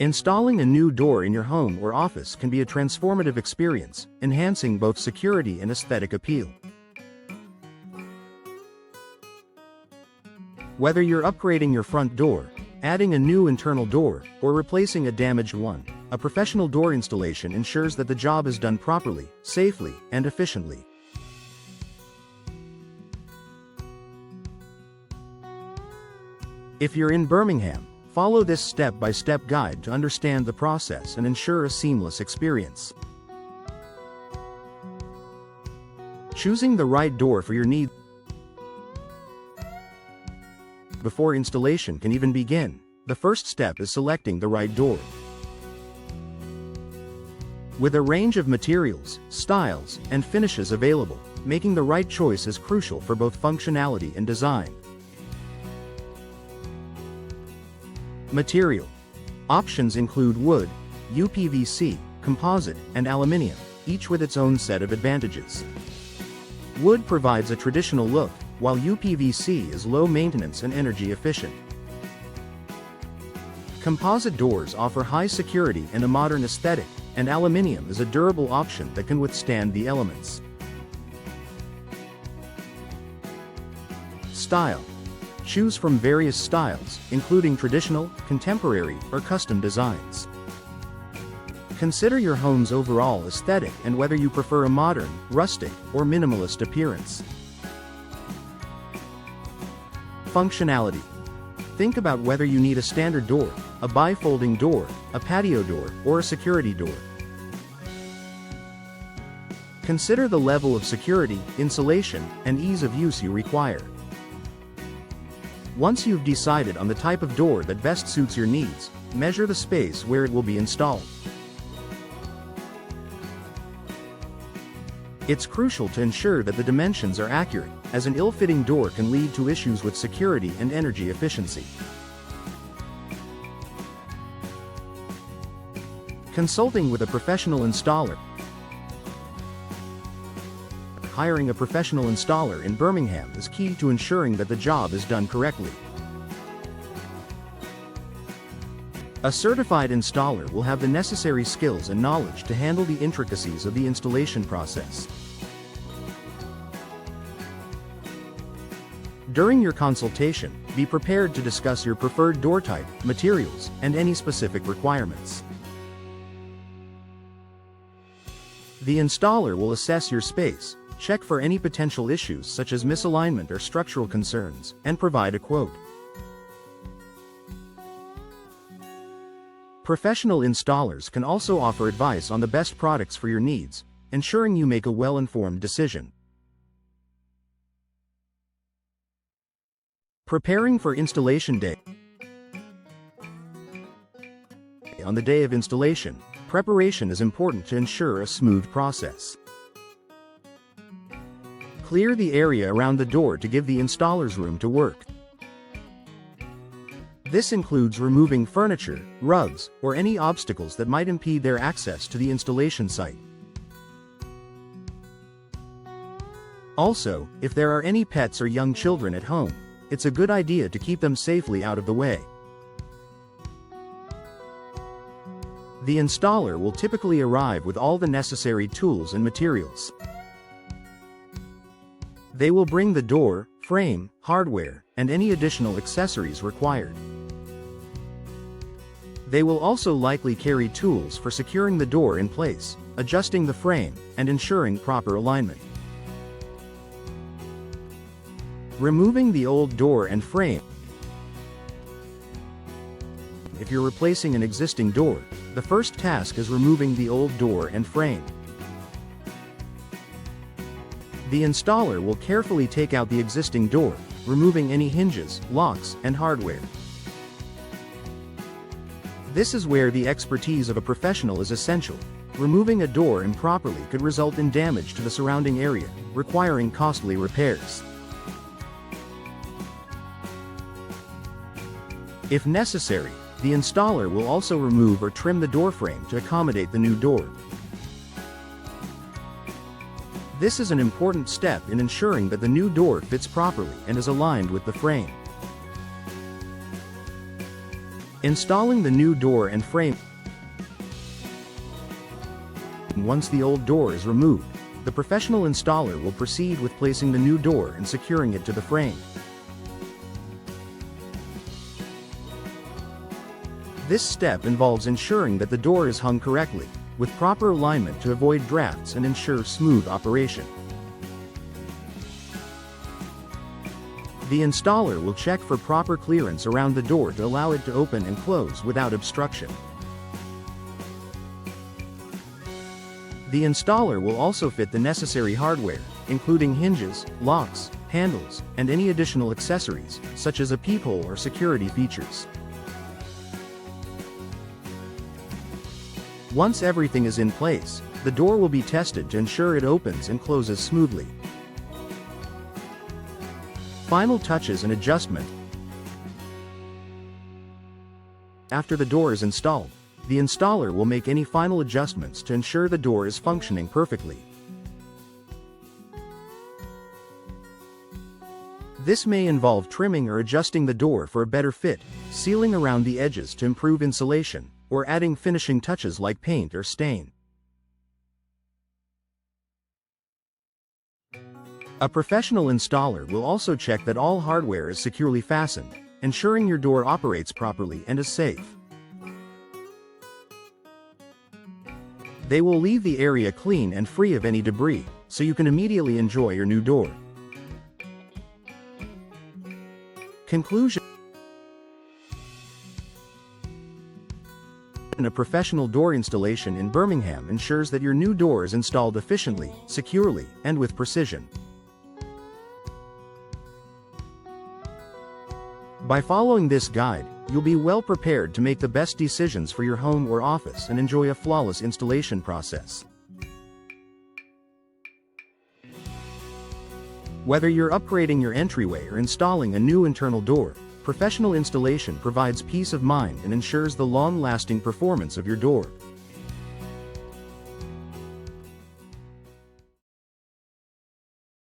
Installing a new door in your home or office can be a transformative experience, enhancing both security and aesthetic appeal. Whether you're upgrading your front door, adding a new internal door, or replacing a damaged one, a professional door installation ensures that the job is done properly, safely, and efficiently. If you're in Birmingham, follow this step-by-step guide to understand the process and ensure a seamless experience. Choosing the right door for your needs. Before installation can even begin, the first step is selecting the right door. With a range of materials, styles, and finishes available, making the right choice is crucial for both functionality and design. Material options include wood, UPVC, composite, and aluminium, each with its own set of advantages. Wood provides a traditional look, while UPVC is low maintenance and energy efficient. Composite doors offer high security and a modern aesthetic, and aluminium is a durable option that can withstand the elements. Style. Choose from various styles, including traditional, contemporary, or custom designs. Consider your home's overall aesthetic and whether you prefer a modern, rustic, or minimalist appearance. Functionality. Think about whether you need a standard door, a bifolding door, a patio door, or a security door. Consider the level of security, insulation, and ease of use you require. Once you've decided on the type of door that best suits your needs, measure the space where it will be installed. It's crucial to ensure that the dimensions are accurate, as an ill-fitting door can lead to issues with security and energy efficiency. Consulting with a professional installer. Hiring a professional installer in Birmingham is key to ensuring that the job is done correctly. A certified installer will have the necessary skills and knowledge to handle the intricacies of the installation process. During your consultation, be prepared to discuss your preferred door type, materials, and any specific requirements. The installer will assess your space, check for any potential issues such as misalignment or structural concerns, and provide a quote. Professional installers can also offer advice on the best products for your needs, ensuring you make a well-informed decision. Preparing for installation day. On the day of installation, preparation is important to ensure a smooth process. Clear the area around the door to give the installers room to work. This includes removing furniture, rugs, or any obstacles that might impede their access to the installation site. Also, if there are any pets or young children at home, it's a good idea to keep them safely out of the way. The installer will typically arrive with all the necessary tools and materials. They will bring the door, frame, hardware, and any additional accessories required. They will also likely carry tools for securing the door in place, adjusting the frame, and ensuring proper alignment. Removing the old door and frame. If you're replacing an existing door, the first task is removing the old door and frame. The installer will carefully take out the existing door, removing any hinges, locks, and hardware. This is where the expertise of a professional is essential. Removing a door improperly could result in damage to the surrounding area, requiring costly repairs. If necessary, the installer will also remove or trim the door frame to accommodate the new door. This is an important step in ensuring that the new door fits properly and is aligned with the frame. Installing the new door and frame. Once the old door is removed, the professional installer will proceed with placing the new door and securing it to the frame. This step involves ensuring that the door is hung correctly, with proper alignment to avoid drafts and ensure smooth operation. The installer will check for proper clearance around the door to allow it to open and close without obstruction. The installer will also fit the necessary hardware, including hinges, locks, handles, and any additional accessories, such as a peephole or security features. Once everything is in place, the door will be tested to ensure it opens and closes smoothly. Final touches and adjustment. After the door is installed, the installer will make any final adjustments to ensure the door is functioning perfectly. This may involve trimming or adjusting the door for a better fit, sealing around the edges to improve insulation, or adding finishing touches like paint or stain. A professional installer will also check that all hardware is securely fastened, ensuring your door operates properly and is safe. They will leave the area clean and free of any debris, so you can immediately enjoy your new door. Conclusion. A professional door installation in Birmingham ensures that your new door is installed efficiently, securely, and with precision. By following this guide, you'll be well prepared to make the best decisions for your home or office and enjoy a flawless installation process. Whether you're upgrading your entryway or installing a new internal door, professional installation provides peace of mind and ensures the long-lasting performance of your door.